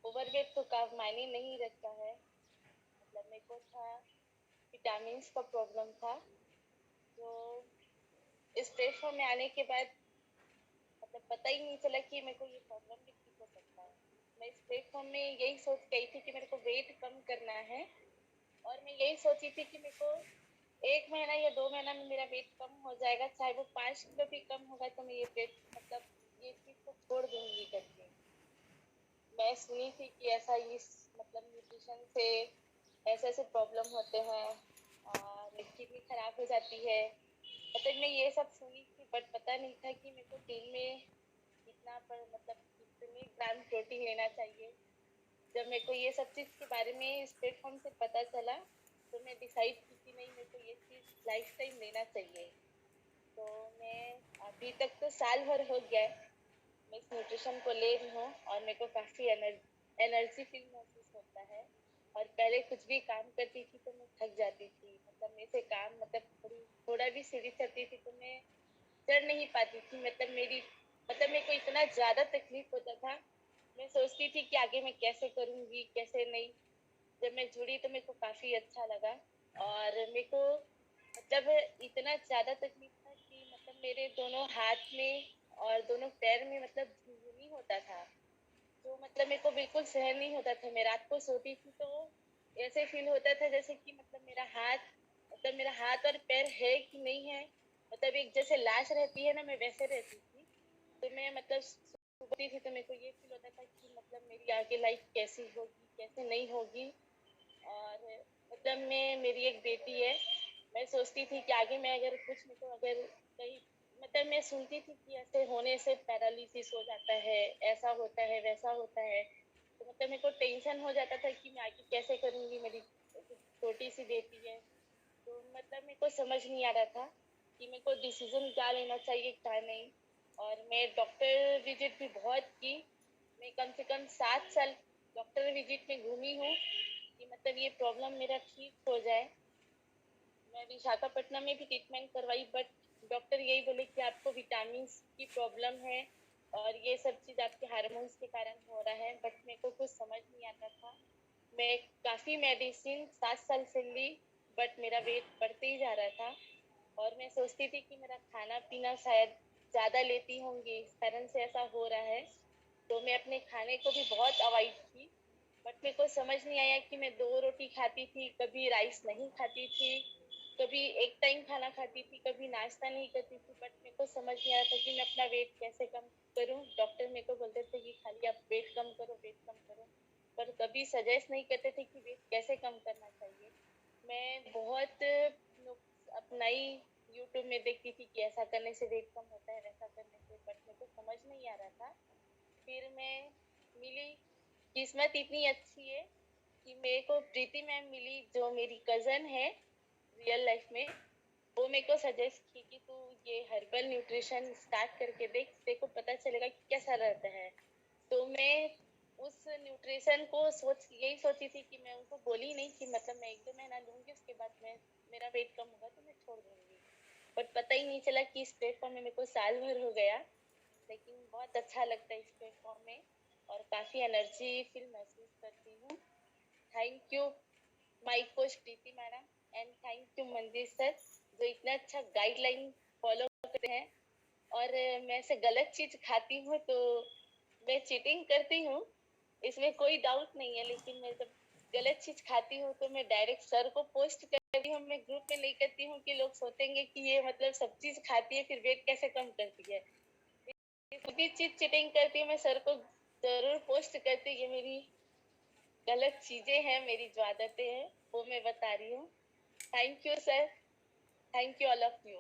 Overweight तो का मायने नहीं रखता है। मतलब मेरे को था विटामिन का प्रॉब्लम था। तो इस प्लेटफॉर्म में आने के बाद मतलब पता ही नहीं चला कि मेरे को ये प्रॉब्लम भी ठीक हो सकता है। मैं इस प्लेटफॉर्म में यही सोच गई थी कि मेरे को वेट कम करना है, और मैं यही सोची थी कि मेरे को 1 महीना या 2 महीना में मेरा वेट कम हो जाएगा, चाहे वो 5 किलो भी कम होगा तो मैं ये वेट मतलब ये चीज को छोड़ दूंगी करके। मैं सुनी थी कि ऐसा इस मतलब न्यूट्रिशन से ऐसे ऐसे प्रॉब्लम होते हैं और किडनी खराब हो जाती है। मतलब मैं ये सब सुनी थी, बट पता नहीं था कि मेरे को दिन में कितना पर मतलब कितने ग्राम प्रोटीन लेना चाहिए। जब मेरे को ये सब चीज के बारे में इस प्लेटफॉर्म से पता चला तो मैं डिसाइड की कि नहीं, मेरे को ये चीज लाइफ टाइम लेना चाहिए। तो मैं अभी तक तो साल भर हो गया है मैं इस न्यूट्रिशन को ले रही हूँ, और मेरे को काफी एनर्जी फील महसूस होता है। और पहले कुछ भी काम करती थी तो मैं थक जाती थी, मतलब मेरे से काम मतलब थोड़ा भी सीढ़ी चढ़ती थी तो मैं चढ़ नहीं पाती थी। मतलब मेरे को इतना ज्यादा तकलीफ होता था। मैं सोचती थी कि आगे मैं कैसे करूंगी कैसे नहीं। जब मैं जुड़ी तो मेरे को काफी अच्छा लगा। और मेरे को मतलब इतना ज्यादा तकलीफ था कि मतलब मेरे दोनों हाथ में और दोनों पैर में मतलब झुनझुनी होता था। तो मतलब मेरे को बिल्कुल सहन नहीं होता था। मैं रात को सोती थी तो ऐसे फील होता था जैसे कि मतलब मेरा हाथ और पैर है कि नहीं है। मतलब एक जैसे लाश रहती है ना, मैं वैसे रहती थी। तो मैं मतलब सोती थी तो मेरे को ये फील होता था कि मतलब मेरी आगे लाइफ कैसी होगी कैसे नहीं होगी। और मतलब मेरी एक बेटी है। मैं सोचती थी कि आगे मैं अगर कुछ नहीं तो अगर कहीं मतलब मैं सुनती थी कि ऐसे होने से पैरालिसिस हो जाता है, ऐसा होता है वैसा होता है। तो मतलब मेरे को टेंशन हो जाता था कि मैं आगे कैसे करूंगी, मेरी छोटी सी बेटी है। तो मतलब मेरे को समझ नहीं आ रहा था कि मेरे को डिसीजन क्या लेना चाहिए क्या नहीं। और मैं डॉक्टर विजिट भी बहुत की। मैं कम से कम 7 साल डॉक्टर विजिट में घूमी हूँ कि मतलब ये प्रॉब्लम मेरा ठीक हो जाए। मैं विशाखापट्टनम में भी ट्रीटमेंट करवाई, बट डॉक्टर यही बोले कि आपको विटामिन की प्रॉब्लम है और ये सब चीज आपके हार्मोन्स के कारण हो रहा है। बट मेरे को कुछ समझ नहीं आता था। मैं काफी मेडिसिन 7 साल से ली, बट मेरा वेट बढ़ते ही जा रहा था। और मैं सोचती थी कि मेरा खाना पीना शायद ज्यादा लेती होंगी इस कारण से ऐसा हो रहा है। तो मैं अपने खाने को भी बहुत अवॉइड की। बट मेरे को समझ नहीं आया कि मैं 2 रोटी खाती थी, कभी राइस नहीं खाती थी, कभी एक टाइम खाना खाती थी, कभी नाश्ता नहीं करती थी। बट मेरे को समझ नहीं आ रहा था कि मैं अपना वेट कैसे कम करूं। डॉक्टर मेरे को बोलते थे कि खाली आप वेट कम करो वेट कम करो, पर कभी सजेस्ट नहीं करते थे कि वेट कैसे कम करना चाहिए। मैं बहुत अपनाई, यूट्यूब में देखती थी कि ऐसा करने से वेट कम होता है वैसा करने से, बट मेरे को समझ नहीं आ रहा था। फिर मैं मिली, किस्मत इतनी अच्छी है कि मेरे को प्रीति मैम मिली जो मेरी कजन है रियल लाइफ में। वो मेरे को सजेस्ट की कि तू ये हर्बल न्यूट्रिशन स्टार्ट करके देख, तेरे को पता चलेगा कि कैसा रहता है। तो मैं उस न्यूट्रिशन को यही सोची थी कि मैं उनको बोली नहीं कि मतलब मैं 1-2 महीना लूंगी उसके बाद मैं मेरा वेट कम होगा तो मैं छोड़ दूंगी। बट पता ही नहीं चला कि इस प्लेटफॉर्म में मेरे को साल भर हो गया। लेकिन बहुत अच्छा लगता है इस प्लेटफॉर्म में, और काफी एनर्जी फील महसूस करती हूँ। Thank you my coach Preeti madam, and thank you मंदिर सर जो इतना अच्छा गाइडलाइन फॉलो करते हैं। और मैं ऐसे गलत चीज खाती हूँ तो मैं चीटिंग करती हूँ, इसमें कोई डाउट नहीं है। लेकिन मैं जब गलत चीज खाती हूँ तो मैं डायरेक्ट सर को पोस्ट करती हूँ, मैं ग्रुप में नहीं करती हूँ कि लोग सोचेंगे कि ये मतलब सब चीज खाती है फिर वेट कैसे कम करती है। भी चीज चीटिंग करती हूँ मैं सर को जरूर पोस्ट करती हूँ। ये मेरी गलत चीजें हैं, मेरी जो आदतें हैं वो मैं बता रही हूँ। Thank you sir, thank you all of you.